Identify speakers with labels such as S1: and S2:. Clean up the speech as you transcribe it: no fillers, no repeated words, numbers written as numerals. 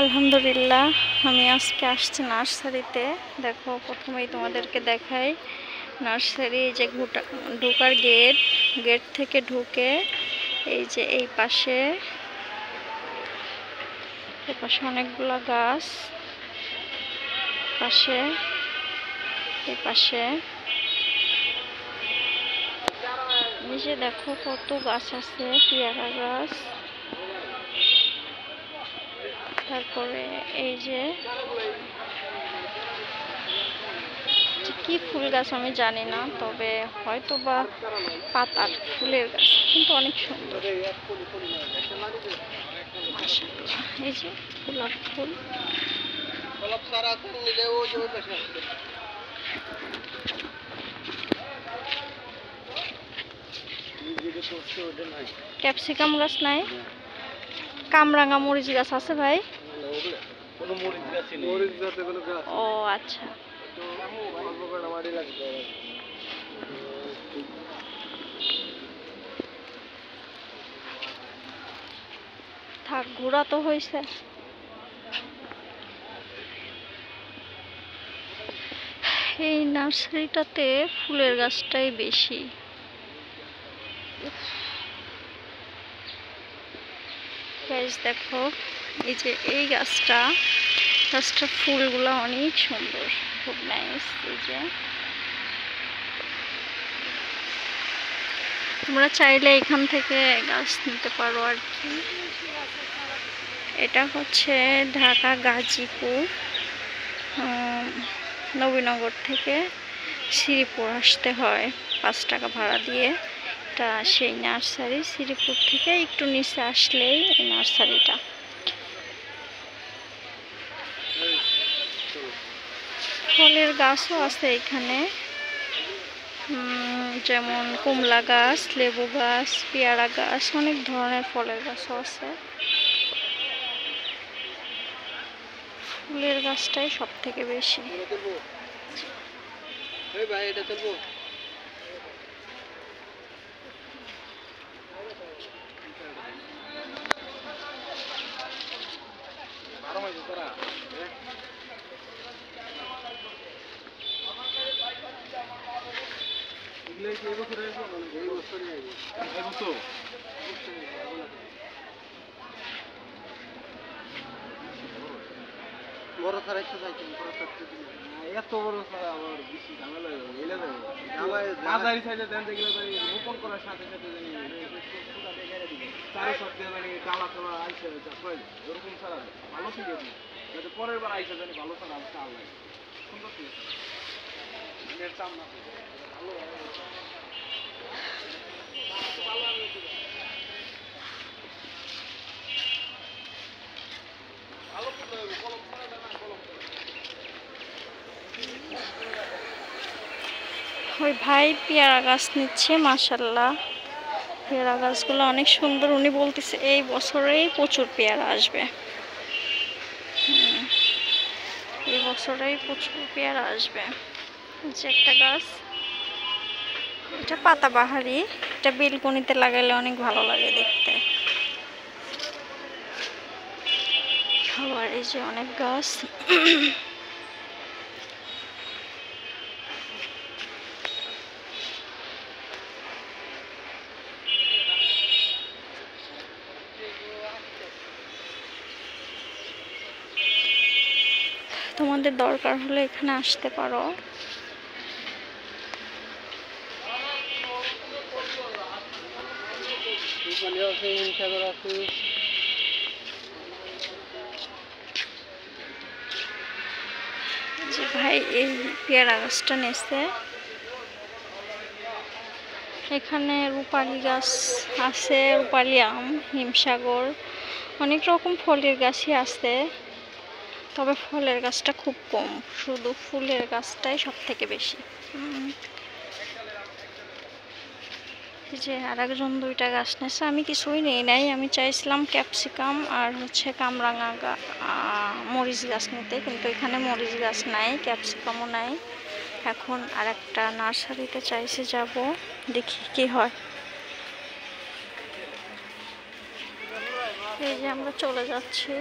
S1: আলহামদুলিল্লাহ আমি আজকে আসছি নার্সারিতে। দেখো প্রথমেই তোমাদেরকে দেখাই নার্সারি, যে ঢোকার গেট থেকে ঢুকে এই যে এই পাশে অনেকগুলা গাছ, পাশে এই পাশে নিচে দেখো কত গাছ আছে, পেয়ারা গাছ, তারপরে এই যে কি ফুল গাছ আমি জানি না, তবে হয়তো বা পাতার ফুলের গাছ, কিন্তু অনেক সুন্দর। এই যে গোলাপ ফুল, ক্যাপসিকাম গাছ নাই, কামরাঙা মরিচ গাছ আছে ভাই। ও আচ্ছা, থাক ঘোরা তো হয়েছে। এই নার্সারিটাতে ফুলের গাছটাই বেশি। গাইস দেখো এই যে এই গাছটার ফুলগুলো অনেক সুন্দর, খুব নাইস। এই যে তোমরা চাইলে এখান থেকে গাছ নিতে পারো আর কি। এটা হচ্ছে ঢাকা গাজীপুর নবীনগর থেকে শ্রীপুর আসতে হয় 5 টাকা ভাড়া দিয়ে। এটা সেই নার্সারি, শ্রীপুর থেকে একটু নিচে আসলেই এই নার্সারিটা। ফলের গাছও আছে এখানে, যেমন কমলা গাছ, লেবু গাছ, পেয়ারা গাছ, অনেক ধরনের ফলের গাছও আছে। ফুলের গাছটাই সব থেকে বেশি।
S2: বড় ছাড়া একটু চাইছেন, এত বড় ছাড়া আমার বেশি ঝামেলা হয়ে যাবে। মাঝারি সাইজে দেন, যেগুলো রোপণ করার সাথে সাথে চারি সপ্তাহে জানি টালা টালা আইসে ওরকম ছাড়া ভালো ঠিক আছে, যাতে পরের বার আইসে জানি ভালো ছাড়া আমার চাল লাগে সুন্দর ঠিক আছে। চাম না ভালো
S1: ওই ভাই পেয়ারা গাছ নিচ্ছে, মাশাল্লাহ পেয়ারা গাছগুলো অনেক সুন্দর। উনি বলতেছে এই বছরেই প্রচুর পেয়ারা আসবে, এই বছরেই প্রচুর পেয়ারা আসবে। যে একটা গাছ, এটা পাতাবাহারি, এটা বেলকনিতে লাগাইলে অনেক ভালো লাগে দেখতে। আবার এই যে অনেক গাছ, তোমাদের দরকার হলে এখানে আসতে পারো। যে ভাই এই পেয়ারা গাছটা নিয়েছে, এখানে রূপালি গাছ আছে, রূপালি আম, হিমসাগর, অনেক রকম ফলের গাছই আছে, তবে ফলের গাছটা খুব কম, শুধু ফুলের গাছটাই সব থেকে বেশি। যে আর একজন 2টা গাছ নিয়েছে, আমি কিছুই নেই নাই, আমি চাইছিলাম ক্যাপসিকাম আর হচ্ছে কামরাঙা মরিচ গাছ নিতে, কিন্তু এখানে মরিচ গাছ নাই, ক্যাপসিকামও নাই। এখন আর একটা নার্সারিতে চাইছে যাব, দেখি কি হয়। এই যে আমরা চলে যাচ্ছি।